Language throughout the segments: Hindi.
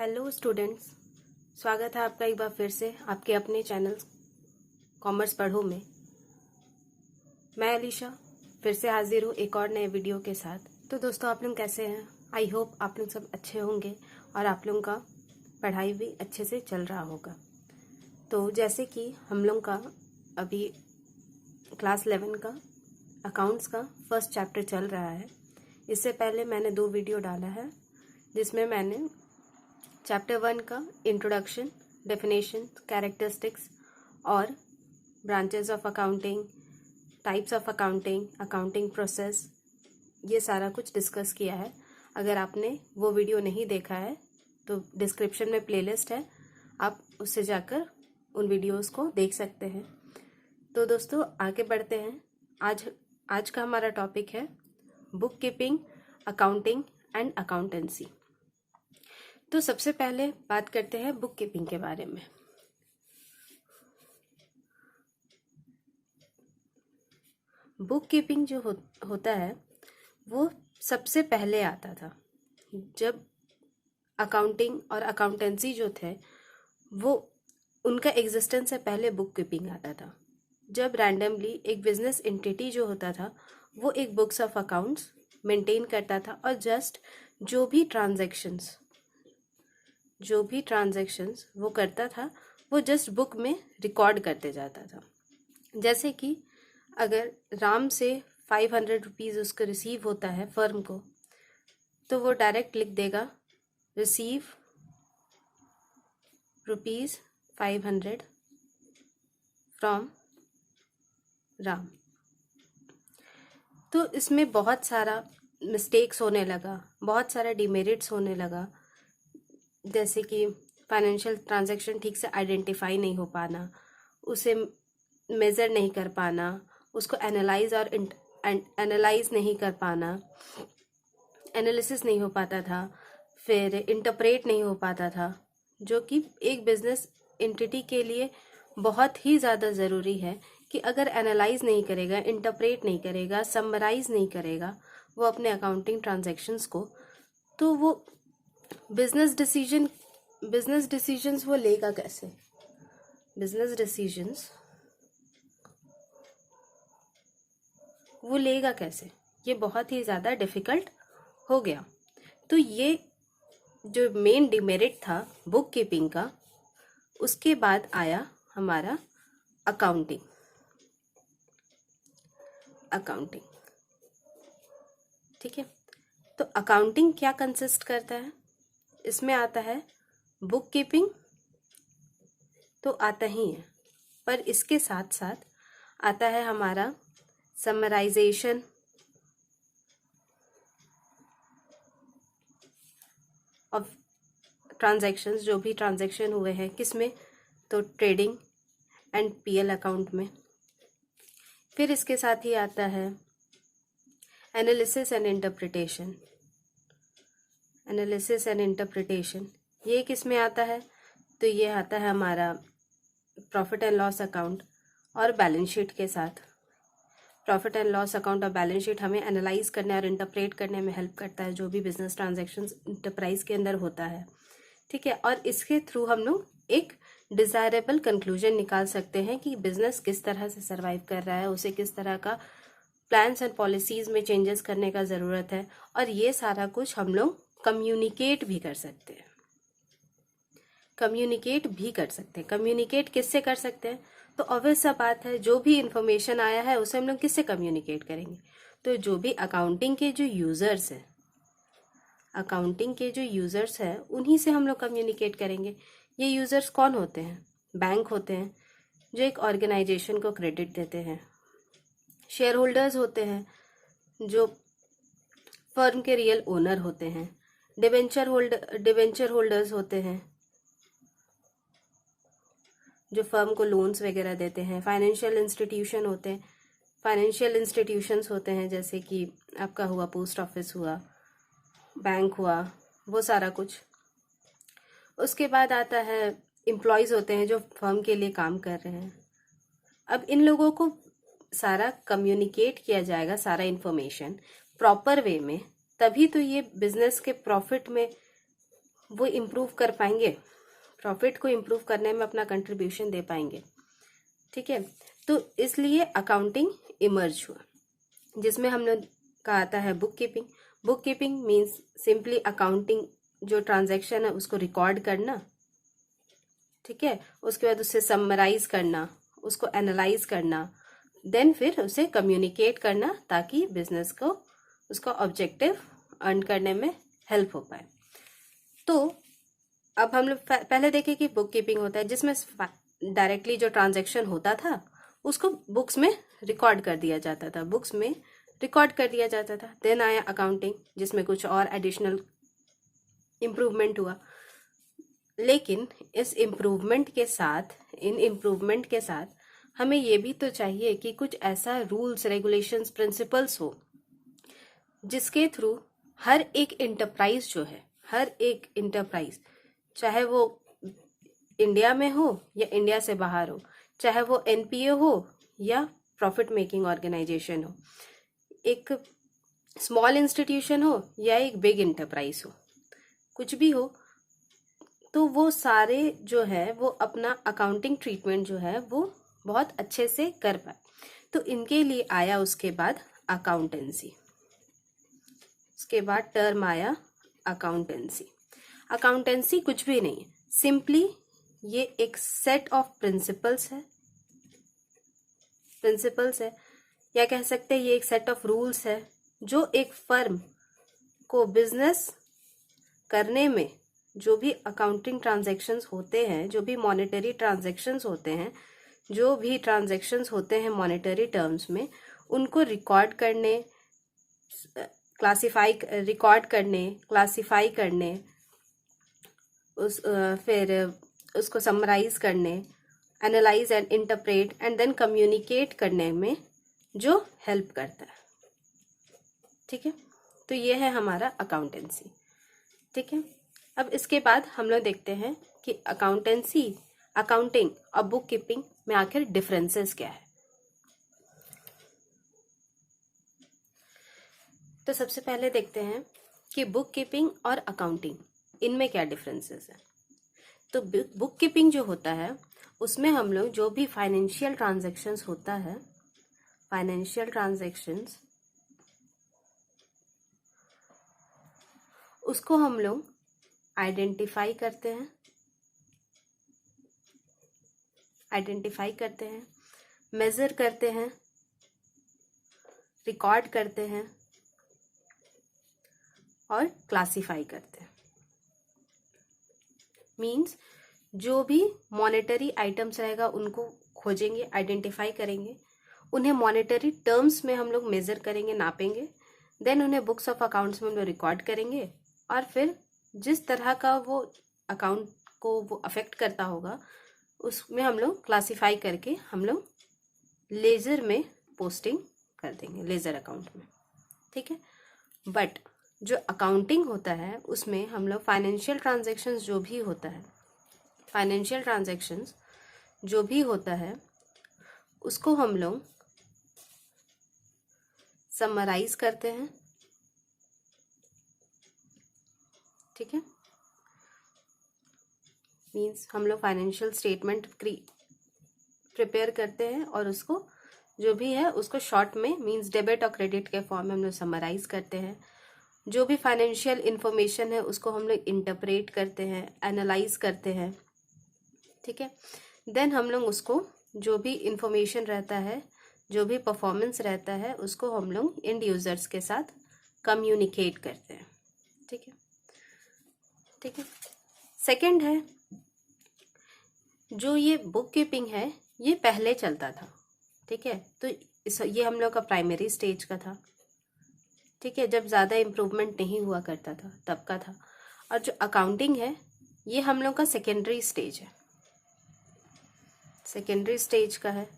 हेलो स्टूडेंट्स, स्वागत है आपका एक बार फिर से आपके अपने चैनल कॉमर्स पढ़ो में। मैं अलीशा फिर से हाजिर हूँ एक और नए वीडियो के साथ। तो दोस्तों, आप लोग कैसे हैं? आई होप आप लोग सब अच्छे होंगे और आप लोगों का पढ़ाई भी अच्छे से चल रहा होगा। तो जैसे कि हम लोग का अभी क्लास 11 का अकाउंट्स का फर्स्ट चैप्टर चल रहा है। इससे पहले मैंने 2 वीडियो डाला है जिसमें मैंने चैप्टर 1 का इंट्रोडक्शन, डेफिनेशन, कैरेक्टरिस्टिक्स और branches of accounting, types of accounting, accounting process, ये सारा कुछ डिस्कस किया है। अगर आपने वो वीडियो नहीं देखा है तो डिस्क्रिप्शन में प्लेलिस्ट है, आप उससे जाकर उन वीडियोस को देख सकते हैं। तो दोस्तों, आगे बढ़ते हैं। आज का हमारा टॉपिक है book keeping, accounting and accountancy. तो सबसे पहले बात करते हैं बुक कीपिंग के बारे में। बुक कीपिंग जो होता है वो सबसे पहले आता था जब अकाउंटिंग और अकाउंटेंसी जो थे वो उनका एग्जिस्टेंस से पहले बुक कीपिंग आता था। जब रैंडमली एक बिजनेस एंटिटी जो होता था वो एक बुक्स ऑफ अकाउंट्स मेंटेन करता था और जस्ट जो भी ट्रांजैक्शंस वो करता था वो जस्ट बुक में रिकॉर्ड करते जाता था। जैसे कि अगर राम से 500 रुपीज़ उसको रिसीव होता है फर्म को, तो वो डायरेक्ट लिख देगा रिसीव ₹500 फ्रॉम राम। तो इसमें बहुत सारा मिस्टेक्स होने लगा, बहुत सारा डिमेरिट्स होने लगा, जैसे कि फाइनेंशियल ट्रांजैक्शन ठीक से आइडेंटिफाई नहीं हो पाना, उसे मेज़र नहीं कर पाना, उसको एनालाइज नहीं कर पाना, एनालिसिस नहीं हो पाता था, फिर इंटरप्रेट नहीं हो पाता था, जो कि एक बिजनेस एंटिटी के लिए बहुत ही ज़्यादा ज़रूरी है कि अगर एनालाइज नहीं करेगा, इंटरप्रेट नहीं करेगा, समराइज नहीं करेगा वो अपने अकाउंटिंग ट्रांजैक्शंस को, तो वो बिजनेस डिसीजंस वो लेगा कैसे? बिजनेस डिसीजंस वो लेगा कैसे? ये बहुत ही ज़्यादा डिफ़िकल्ट हो गया। तो ये जो मेन डिमेरिट था बुक कीपिंग का, उसके बाद आया हमारा अकाउंटिंग। ठीक है, तो अकाउंटिंग क्या कंसिस्ट करता है? इसमें आता है बुक कीपिंग तो आता ही है, पर इसके साथ साथ आता है हमारा समराइजेशन ऑफ ट्रांजैक्शंस, जो भी ट्रांजैक्शन हुए हैं किसमें, तो ट्रेडिंग एंड पीएल अकाउंट में। फिर इसके साथ ही आता है एनालिसिस एंड इंटरप्रिटेशन। ये किस में आता है? तो ये आता है हमारा प्रॉफिट एंड लॉस अकाउंट और बैलेंस शीट के साथ। प्रॉफिट एंड लॉस अकाउंट और बैलेंस शीट हमें एनालाइज करने और इंटरप्रेट करने में हेल्प करता है, जो भी बिजनेस ट्रांजैक्शंस इंटरप्राइज के अंदर होता है। ठीक है, और इसके थ्रू हम लोग एक डिजायरेबल कंक्लूजन निकाल सकते हैं कि बिजनेस किस तरह से सर्वाइव कर रहा है, उसे किस तरह का प्लान्स एंड पॉलिसीज में चेंजेस करने का ज़रूरत है, और ये सारा कुछ हम लोग कम्युनिकेट भी कर सकते हैं। कम्युनिकेट किससे कर सकते हैं? तो ऑब्वियस सा बात है, जो भी इंफॉर्मेशन आया है उसे हम लोग किससे कम्युनिकेट करेंगे? तो जो भी अकाउंटिंग के जो यूज़र्स हैं उन्हीं से हम लोग कम्युनिकेट करेंगे। ये यूज़र्स कौन होते हैं? बैंक होते हैं जो एक ऑर्गेनाइजेशन को क्रेडिट देते हैं, शेयर होल्डर्स होते हैं जो फर्म के रियल ओनर होते हैं, डिवेंचर होल्डर्स होते हैं जो फर्म को लोन्स वगैरह देते हैं, फाइनेंशियल इंस्टीट्यूशंस होते हैं जैसे कि आपका हुआ पोस्ट ऑफिस हुआ, बैंक हुआ, वो सारा कुछ। उसके बाद आता है एम्प्लॉयज़ होते हैं जो फर्म के लिए काम कर रहे हैं। अब इन लोगों को सारा कम्युनिकेट किया जाएगा, सारा इन्फॉर्मेशन प्रॉपर वे में, तभी तो ये बिजनेस के प्रॉफिट में वो इम्प्रूव कर पाएंगे, प्रॉफिट को इम्प्रूव करने में अपना कंट्रीब्यूशन दे पाएंगे। ठीक है, तो इसलिए अकाउंटिंग इमर्ज हुआ, जिसमें हम लोग का आता है book keeping. Book keeping means simply accounting, जो ट्रांजैक्शन है उसको रिकॉर्ड करना, ठीक है, उसके बाद उसे समराइज करना, उसको एनालाइज करना, देन फिर उसे कम्युनिकेट करना ताकि बिजनेस को उसका ऑब्जेक्टिव अर्न करने में हेल्प हो पाए। तो अब हम लोग पहले देखें कि बुक कीपिंग होता है जिसमें डायरेक्टली जो ट्रांजैक्शन होता था उसको बुक्स में रिकॉर्ड कर दिया जाता था, बुक्स में रिकॉर्ड कर दिया जाता था। देन आया अकाउंटिंग जिसमें कुछ और एडिशनल इम्प्रूवमेंट हुआ, लेकिन इस इम्प्रूवमेंट के साथ, इन इम्प्रूवमेंट के साथ हमें ये भी तो चाहिए कि कुछ ऐसा रूल्स, रेगुलेशंस, प्रिंसिपल्स हो जिसके थ्रू हर एक इंटरप्राइज जो है, हर एक इंटरप्राइज, चाहे वो इंडिया में हो या इंडिया से बाहर हो, चाहे वो एनपीओ हो या प्रॉफिट मेकिंग ऑर्गेनाइजेशन हो, एक स्मॉल इंस्टीट्यूशन हो या एक बिग इंटरप्राइज हो, कुछ भी हो, तो वो सारे जो है वो अपना अकाउंटिंग ट्रीटमेंट जो है वो बहुत अच्छे से कर पाए। तो इनके लिए आया उसके बाद अकाउंटेंसी, उसके बाद टर्म आया अकाउंटेंसी। अकाउंटेंसी कुछ भी नहीं है, सिंपली ये एक सेट ऑफ प्रिंसिपल्स है, या कह सकते हैं ये एक सेट ऑफ रूल्स है जो एक फर्म को बिजनेस करने में, जो भी अकाउंटिंग ट्रांजैक्शंस होते हैं, जो भी मॉनेटरी ट्रांजैक्शंस होते हैं, जो भी ट्रांजैक्शंस होते हैं मॉनेटरी टर्म्स में, उनको रिकॉर्ड करने, क्लासिफाई करने, फिर उसको समराइज करने, analyse and interpret and then communicate करने में जो हेल्प करता है। ठीक है, तो ये है हमारा अकाउंटेंसी। ठीक है, अब इसके बाद हम लोग देखते हैं कि अकाउंटेंसी, अकाउंटिंग और बुक कीपिंग में आखिर डिफरेंसेस क्या है। तो सबसे पहले देखते हैं कि बुक कीपिंग और अकाउंटिंग, इनमें क्या डिफरेंसेस है। तो बुक कीपिंग जो होता है उसमें हम लोग जो भी फाइनेंशियल ट्रांजैक्शंस होता है, फाइनेंशियल ट्रांजैक्शंस, उसको हम लोग आइडेंटिफाई करते हैं, मेजर करते हैं, रिकॉर्ड करते हैं और क्लासिफाई करते हैं। मीन्स जो भी मॉनेटरी आइटम्स रहेगा उनको खोजेंगे, आइडेंटिफाई करेंगे, उन्हें मॉनेटरी टर्म्स में हम लोग मेजर करेंगे, नापेंगे, देन उन्हें बुक्स ऑफ अकाउंट्स में हम लोग रिकॉर्ड करेंगे, और फिर जिस तरह का वो अकाउंट को वो अफेक्ट करता होगा उसमें हम लोग क्लासिफाई करके हम लोग लेजर में पोस्टिंग कर देंगे, लेजर अकाउंट में। ठीक है, बट जो अकाउंटिंग होता है उसमें हम लोग फाइनेंशियल ट्रांजैक्शंस जो भी होता है उसको हम लोग समराइज करते हैं। ठीक है, मीन्स हम लोग फाइनेंशियल स्टेटमेंट प्रिपेयर करते हैं और उसको जो भी है उसको शॉर्ट में, मीन्स डेबिट और क्रेडिट के फॉर्म में हम लोग समराइज करते हैं। जो भी फाइनेंशियल इंफॉर्मेशन है उसको हम लोग इंटरप्रेट करते हैं, एनालाइज करते हैं। ठीक है, देन हम लोग उसको जो भी इंफॉर्मेशन रहता है, जो भी परफॉर्मेंस रहता है, उसको हम लोग एंड यूजर्स के साथ कम्युनिकेट करते हैं। ठीक है, सेकंड है जो ये बुक कीपिंग है, ये पहले चलता था। ठीक है, तो ये हम लोग का प्राइमरी स्टेज का था। ठीक है, जब ज़्यादा इम्प्रूवमेंट नहीं हुआ करता था तब का था। और जो अकाउंटिंग है ये हम लोग का सेकेंडरी स्टेज है, सेकेंडरी स्टेज का है।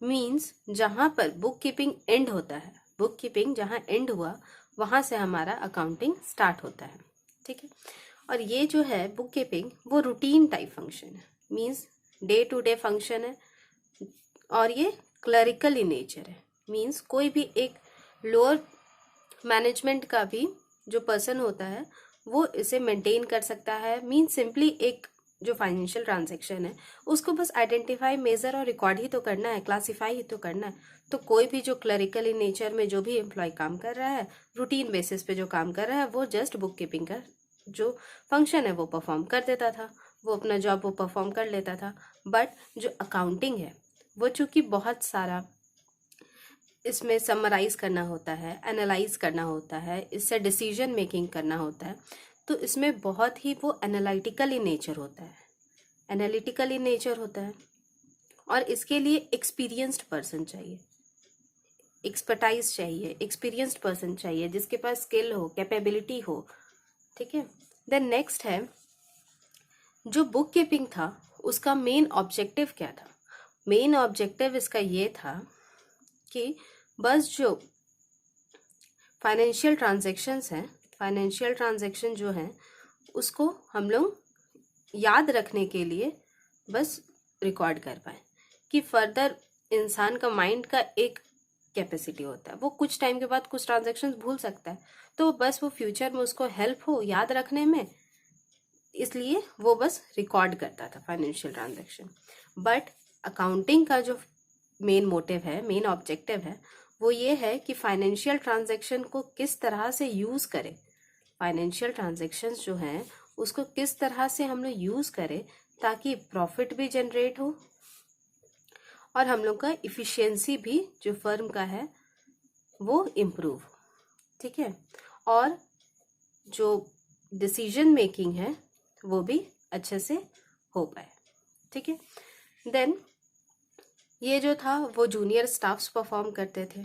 मीन्स जहाँ पर बुक कीपिंग एंड होता है, बुक कीपिंग जहाँ एंड हुआ वहाँ से हमारा अकाउंटिंग स्टार्ट होता है। ठीक है, और ये जो है बुक कीपिंग वो रूटीन टाइप फंक्शन है, means day to day function है, और ये क्लरिकल इन नेचर है। मीन्स कोई भी एक लोअर मैनेजमेंट का भी जो पर्सन होता है वो इसे मेंटेन कर सकता है। मीन सिंपली एक जो फाइनेंशियल ट्रांजैक्शन है उसको बस आइडेंटिफाई, मेजर और रिकॉर्ड ही तो करना है, क्लासिफाई ही तो करना है। तो कोई भी जो क्लरिकल इन नेचर में जो भी एम्प्लॉय काम कर रहा है, रूटीन बेसिस पे जो काम कर रहा है, वो जस्ट बुक कीपिंग का जो फंक्शन है वो परफॉर्म कर देता था, वो अपना जॉब वो परफॉर्म कर लेता था। बट जो अकाउंटिंग है वो चूंकि बहुत सारा इसमें समराइज करना होता है, एनालाइज करना होता है, इससे डिसीजन मेकिंग करना होता है, तो इसमें बहुत ही वो एनालिटिकल इन नेचर होता है, एनालिटिकल इन नेचर होता है। और इसके लिए एक्सपीरियंस्ड पर्सन चाहिए, एक्सपर्टाइज चाहिए, एक्सपीरियंस्ड पर्सन चाहिए जिसके पास स्किल हो, कैपेबिलिटी हो। ठीक है। देन नेक्स्ट है, जो बुक कीपिंग था उसका मेन ऑब्जेक्टिव क्या था? मेन ऑब्जेक्टिव इसका ये था कि बस जो फाइनेंशियल ट्रांजैक्शंस हैं, फाइनेंशियल ट्रांजैक्शन जो हैं उसको हम लोग याद रखने के लिए बस रिकॉर्ड कर पाए, कि फर्दर इंसान का माइंड का एक कैपेसिटी होता है, वो कुछ टाइम के बाद कुछ ट्रांजैक्शंस भूल सकता है, तो बस वो फ्यूचर में उसको हेल्प हो याद रखने में, इसलिए वो बस रिकॉर्ड करता था फाइनेंशियल ट्रांजैक्शन। बट अकाउंटिंग का जो मेन मोटिव है, मेन ऑब्जेक्टिव है, वो ये है कि फाइनेंशियल ट्रांजैक्शन को किस तरह से यूज़ करें, फाइनेंशियल ट्रांजैक्शंस जो हैं उसको किस तरह से हम लोग यूज़ करें ताकि प्रॉफिट भी जनरेट हो और हम लोग का इफ़िशियंसी भी जो फर्म का है वो इम्प्रूव। ठीक है। और जो डिसीजन मेकिंग है वो भी अच्छे से हो पाए। ठीक है। देन ये जो था वो जूनियर स्टाफ्स परफॉर्म करते थे,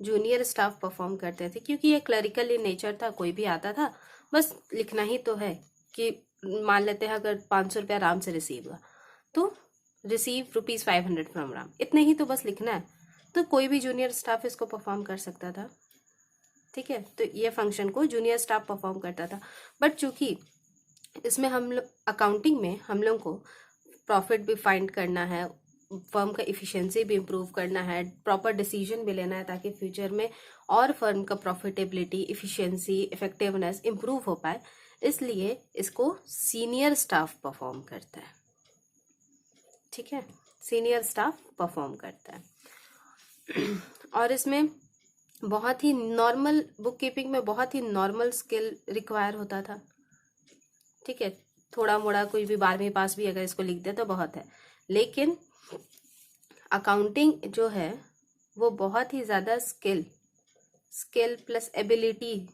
जूनियर स्टाफ परफॉर्म करते थे, क्योंकि ये क्लरिकल इन नेचर था, कोई भी आता था बस लिखना ही तो है कि मान लेते हैं अगर 500 रुपया राम से रिसीव हुआ तो रिसीव ₹500 फ्रॉम राम, इतने ही तो बस लिखना है, तो कोई भी जूनियर स्टाफ इसको परफॉर्म कर सकता था। ठीक है। तो ये फंक्शन को जूनियर स्टाफ परफॉर्म करता था। बट चूंकि इसमें हम लोग अकाउंटिंग में हम लोग को प्रॉफिट भी फाइंड करना है, फर्म का इफिशिएंसी भी इम्प्रूव करना है, प्रॉपर डिसीजन भी लेना है ताकि फ्यूचर में और फर्म का प्रॉफिटेबिलिटी, इफिशिएंसी, इफेक्टिवनेस इम्प्रूव हो पाए, इसलिए इसको सीनियर स्टाफ परफॉर्म करता है। ठीक है। सीनियर स्टाफ परफॉर्म करता है। और इसमें बहुत ही नॉर्मल, बुक कीपिंग में बहुत ही नॉर्मल स्किल रिक्वायर होता था। ठीक है। थोड़ा मोड़ा कोई भी 12वीं पास भी अगर इसको लिख दे तो बहुत है, लेकिन अकाउंटिंग जो है वो बहुत ही ज़्यादा स्किल प्लस एबिलिटी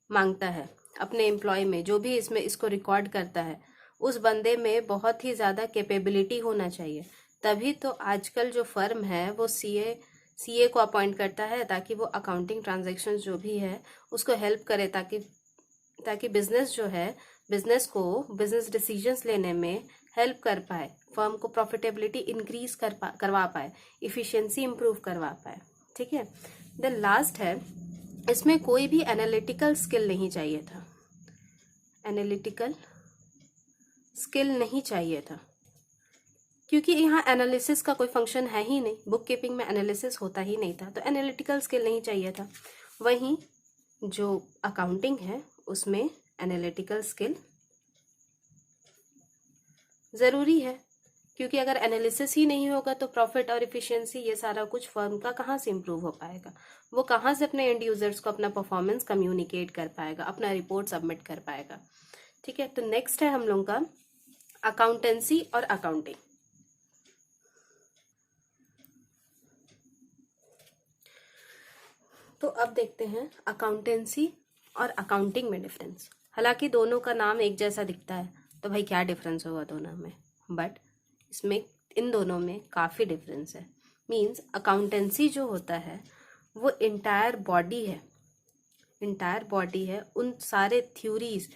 मांगता है अपने एम्प्लॉय में। जो भी इसमें इसको रिकॉर्ड करता है उस बंदे में बहुत ही ज़्यादा कैपेबिलिटी होना चाहिए, तभी तो आजकल जो फर्म है वो सीए को अपॉइंट करता है ताकि वो अकाउंटिंग ट्रांजैक्शन जो भी है उसको हेल्प करे, ताकि बिजनेस जो है, बिजनेस डिसीजंस लेने में हेल्प कर पाए, फर्म को प्रॉफिटेबिलिटी इंक्रीज करवा पाए, इफिशिएंसी इंप्रूव करवा पाए। ठीक है। देन लास्ट है, इसमें कोई भी एनालिटिकल स्किल नहीं चाहिए था, एनालिटिकल स्किल नहीं चाहिए था, क्योंकि यहाँ एनालिसिस का कोई फंक्शन है ही नहीं, बुक कीपिंग में एनालिसिस होता ही नहीं था, तो एनालिटिकल स्किल नहीं चाहिए था। वहीं जो अकाउंटिंग है उसमें एनालिटिकल स्किल ज़रूरी है, क्योंकि अगर एनालिसिस ही नहीं होगा तो प्रॉफिट और इफिशिएंसी ये सारा कुछ फर्म का कहाँ से इम्प्रूव हो पाएगा, वो कहाँ से अपने एंड यूजर्स को अपना परफॉर्मेंस कम्युनिकेट कर पाएगा, अपना रिपोर्ट सबमिट कर पाएगा। ठीक है। तो नेक्स्ट है हम लोग का अकाउंटेंसी और अकाउंटिंग। तो अब देखते हैं अकाउंटेंसी और अकाउंटिंग में डिफरेंस। हालांकि दोनों का नाम एक जैसा दिखता है, तो भाई क्या डिफरेंस होगा दोनों में, बट इसमें इन दोनों में काफ़ी डिफरेंस है। मींस अकाउंटेंसी जो होता है वो इंटायर बॉडी है, इंटायर बॉडी है, उन सारे थ्योरीज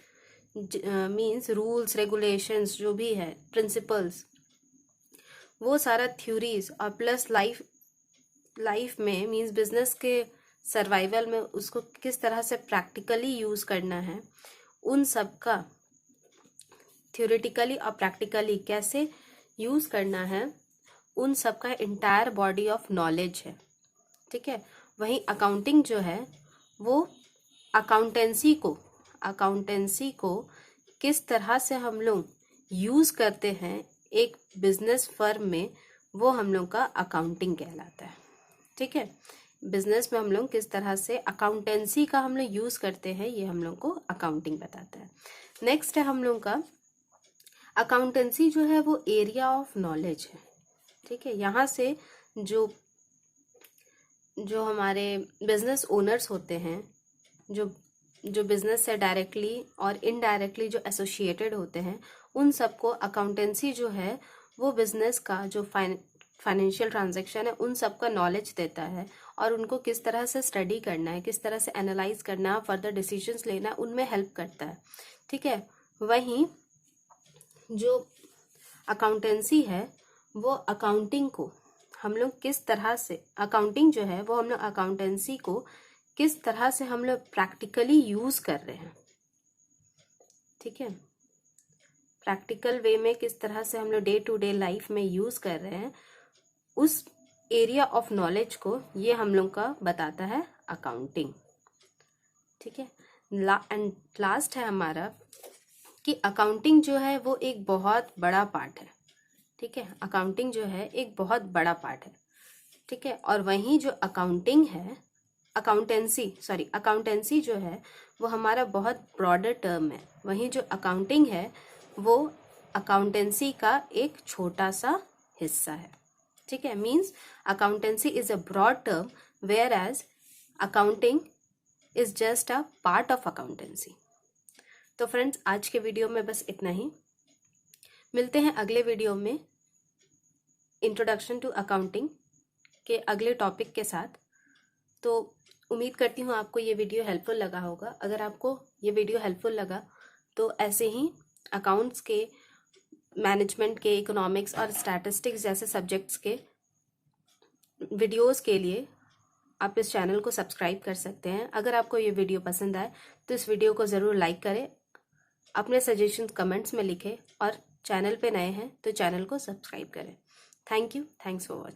मींस रूल्स रेगुलेशंस जो भी है, प्रिंसिपल्स, वो सारा थ्योरीज और प्लस लाइफ में मींस बिजनेस के सर्वाइवल में उसको किस तरह से प्रैक्टिकली यूज़ करना है, उन सब का थ्योरेटिकली और प्रैक्टिकली कैसे यूज़ करना है, उन सब का इंटायर बॉडी ऑफ नॉलेज है। ठीक है। वहीं अकाउंटिंग जो है वो अकाउंटेंसी को अकाउंटेंसी को किस तरह से हम लोग यूज़ करते हैं एक बिजनेस फर्म में, वो हम लोग का अकाउंटिंग कहलाता है। ठीक है, बिजनेस में हम लोग किस तरह से अकाउंटेंसी का हम लोग यूज़ करते हैं, ये हम लोग को अकाउंटिंग बताता है। नेक्स्ट है हम लोग का अकाउंटेंसी जो है वो एरिया ऑफ नॉलेज है। ठीक है, यहाँ से जो हमारे बिजनेस ओनर्स होते हैं, जो बिजनेस से डायरेक्टली और इनडायरेक्टली जो एसोसिएटेड होते हैं, उन सबको अकाउंटेंसी जो है वो बिजनेस का जो फाइनेंशियल ट्रांजैक्शन है उन सब का नॉलेज देता है और उनको किस तरह से स्टडी करना है, किस तरह से एनालाइज करना है, फर्दर डिसीजंस लेना है, उनमें हेल्प करता है। ठीक है, वहीं जो अकाउंटेंसी है वो अकाउंटिंग को हम लोग किस तरह से, अकाउंटिंग जो है वो हम लोग अकाउंटेंसी को किस तरह से हम लोग प्रैक्टिकली यूज कर रहे हैं। ठीक है, प्रैक्टिकल वे में किस तरह से हम लोग डे टू डे लाइफ में यूज कर रहे हैं, उस एरिया ऑफ नॉलेज को ये हम लोग का बताता है अकाउंटिंग। ठीक है, एंड लास्ट है हमारा कि अकाउंटिंग जो है वो एक बहुत बड़ा पार्ट है। ठीक है, अकाउंटिंग जो है एक बहुत बड़ा पार्ट है। ठीक है, और वहीं जो अकाउंटिंग है, अकाउंटेंसी जो है वो हमारा बहुत ब्रॉडर टर्म है। वहीं जो अकाउंटिंग है वो अकाउंटेंसी का एक छोटा सा हिस्सा है। ठीक है, means accountancy is a broad term whereas accounting is just a part of accountancy. तो फ्रेंड्स, आज के वीडियो में बस इतना ही। मिलते हैं अगले वीडियो में इंट्रोडक्शन टू अकाउंटिंग के अगले टॉपिक के साथ। तो उम्मीद करती हूँ आपको ये वीडियो हेल्पफुल लगा होगा। अगर आपको ये वीडियो हेल्पफुल लगा तो ऐसे ही अकाउंट्स के, मैनेजमेंट के, इकोनॉमिक्स और स्टैटिस्टिक्स जैसे सब्जेक्ट्स के वीडियोस के लिए आप इस चैनल को सब्सक्राइब कर सकते हैं। अगर आपको ये वीडियो पसंद आए तो इस वीडियो को ज़रूर लाइक करें, अपने सजेशंस कमेंट्स में लिखें और चैनल पे नए हैं तो चैनल को सब्सक्राइब करें। Thank you, thanks for watching.